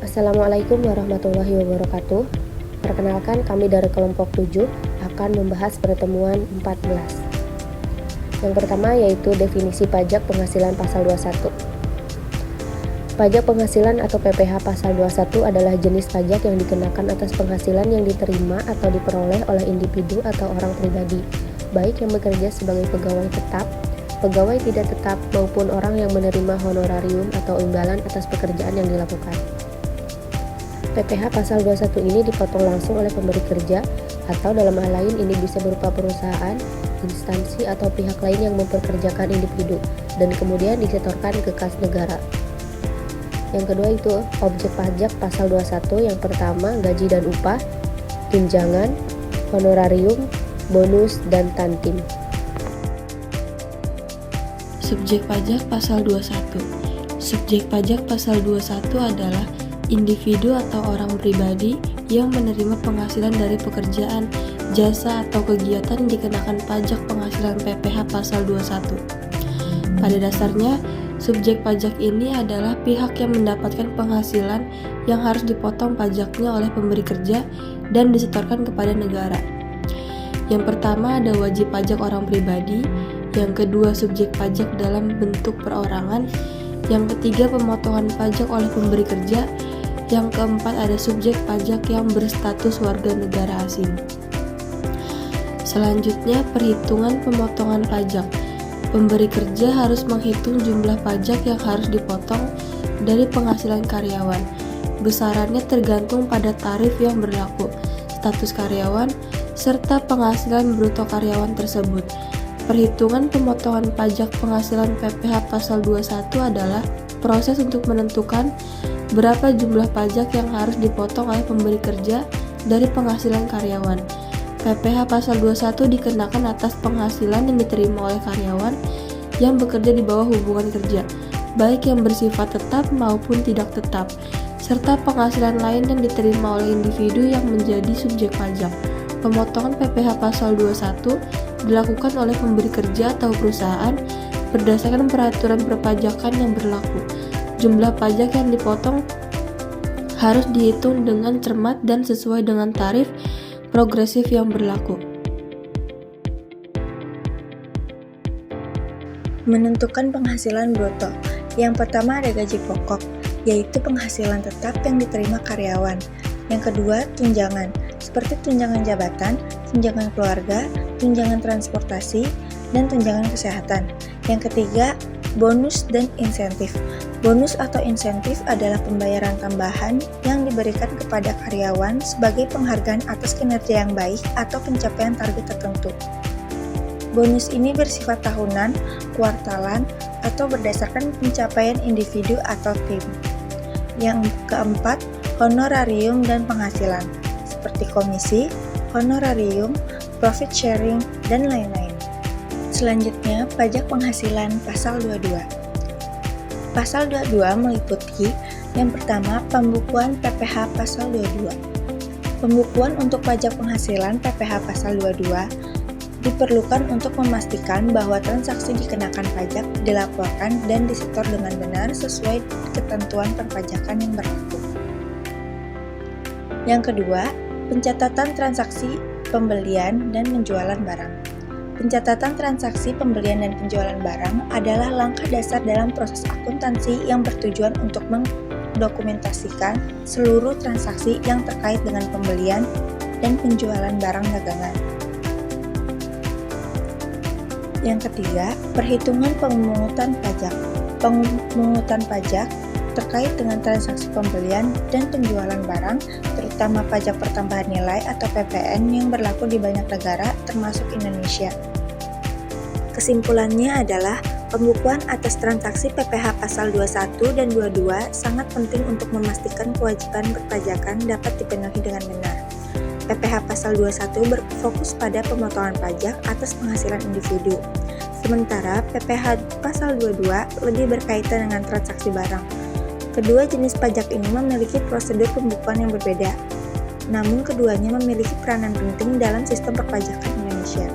Assalamualaikum warahmatullahi wabarakatuh. Perkenalkan, kami dari kelompok 7 akan membahas pertemuan 14. Yang pertama yaitu definisi pajak penghasilan pasal 21. Pajak penghasilan atau PPh pasal 21 adalah jenis pajak yang dikenakan atas penghasilan yang diterima atau diperoleh oleh individu atau orang pribadi, baik yang bekerja sebagai pegawai tetap, pegawai tidak tetap, maupun orang yang menerima honorarium atau imbalan atas pekerjaan yang dilakukan. PPh pasal 21 ini dipotong langsung oleh pemberi kerja, atau dalam hal lain ini bisa berupa perusahaan, instansi, atau pihak lain yang memperkerjakan individu, dan kemudian disetorkan ke kas negara. Yang kedua itu objek pajak pasal 21, yang pertama gaji dan upah, tunjangan, honorarium, bonus, dan tantim. Subjek pajak pasal 21. Subjek pajak pasal 21 adalah individu atau orang pribadi yang menerima penghasilan dari pekerjaan, jasa, atau kegiatan yang dikenakan pajak penghasilan PPh pasal 21. Pada dasarnya, subjek pajak ini adalah pihak yang mendapatkan penghasilan yang harus dipotong pajaknya oleh pemberi kerja dan disetorkan kepada negara. Yang pertama ada wajib pajak orang pribadi, yang kedua subjek pajak dalam bentuk perorangan, yang ketiga pemotongan pajak oleh pemberi kerja, yang keempat ada subjek pajak yang berstatus warga negara asing. Selanjutnya perhitungan pemotongan pajak. Pemberi kerja harus menghitung jumlah pajak yang harus dipotong dari penghasilan karyawan. Besarannya tergantung pada tarif yang berlaku, status karyawan, serta penghasilan bruto karyawan tersebut. Perhitungan pemotongan pajak penghasilan PPh pasal 21 adalah proses untuk menentukan berapa jumlah pajak yang harus dipotong oleh pemberi kerja dari penghasilan karyawan. PPh pasal 21 dikenakan atas penghasilan yang diterima oleh karyawan yang bekerja di bawah hubungan kerja, baik yang bersifat tetap maupun tidak tetap, serta penghasilan lain yang diterima oleh individu yang menjadi subjek pajak. Pemotongan PPh pasal 21 dilakukan oleh pemberi kerja atau perusahaan berdasarkan peraturan perpajakan yang berlaku. Jumlah pajak yang dipotong harus dihitung dengan cermat dan sesuai dengan tarif progresif yang berlaku. Menentukan penghasilan bruto. Yang pertama ada gaji pokok, yaitu penghasilan tetap yang diterima karyawan. Yang kedua, tunjangan, seperti tunjangan jabatan, tunjangan keluarga, tunjangan transportasi, dan tunjangan kesehatan. Yang ketiga, bonus dan insentif. Bonus atau insentif adalah pembayaran tambahan yang diberikan kepada karyawan sebagai penghargaan atas kinerja yang baik atau pencapaian target tertentu. Bonus ini bersifat tahunan, kuartalan, atau berdasarkan pencapaian individu atau tim. Yang keempat, honorarium dan penghasilan, seperti komisi, honorarium, profit sharing, dan lain-lain. Selanjutnya, pajak penghasilan pasal 22. Pasal 22 meliputi yang pertama, pembukuan PPh pasal 22. Pembukuan untuk pajak penghasilan PPh pasal 22 diperlukan untuk memastikan bahwa transaksi dikenakan pajak dilaporkan dan disetor dengan benar sesuai ketentuan perpajakan yang berlaku. Yang kedua, pencatatan transaksi pembelian dan penjualan barang. Pencatatan transaksi pembelian dan penjualan barang adalah langkah dasar dalam proses akuntansi yang bertujuan untuk mendokumentasikan seluruh transaksi yang terkait dengan pembelian dan penjualan barang dagangan. Yang ketiga, perhitungan pemungutan pajak. Pemungutan pajak terkait dengan transaksi pembelian dan penjualan barang, terutama pajak pertambahan nilai atau PPN yang berlaku di banyak negara termasuk Indonesia. Kesimpulannya adalah pembukuan atas transaksi PPh pasal 21 dan 22 sangat penting untuk memastikan kewajiban perpajakan dapat dipenuhi dengan benar. PPh pasal 21 berfokus pada pemotongan pajak atas penghasilan individu. Sementara PPh pasal 22 lebih berkaitan dengan transaksi barang. Kedua jenis pajak ini memiliki prosedur pembukuan yang berbeda, namun keduanya memiliki peranan penting dalam sistem perpajakan Indonesia.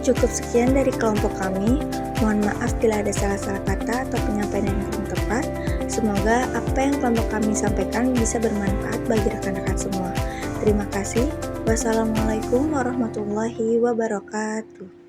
Cukup sekian dari kelompok kami. Mohon maaf bila ada salah-salah kata atau penyampaian yang kurang tepat. Semoga apa yang kelompok kami sampaikan bisa bermanfaat bagi rekan-rekan semua. Terima kasih. Wassalamualaikum warahmatullahi wabarakatuh.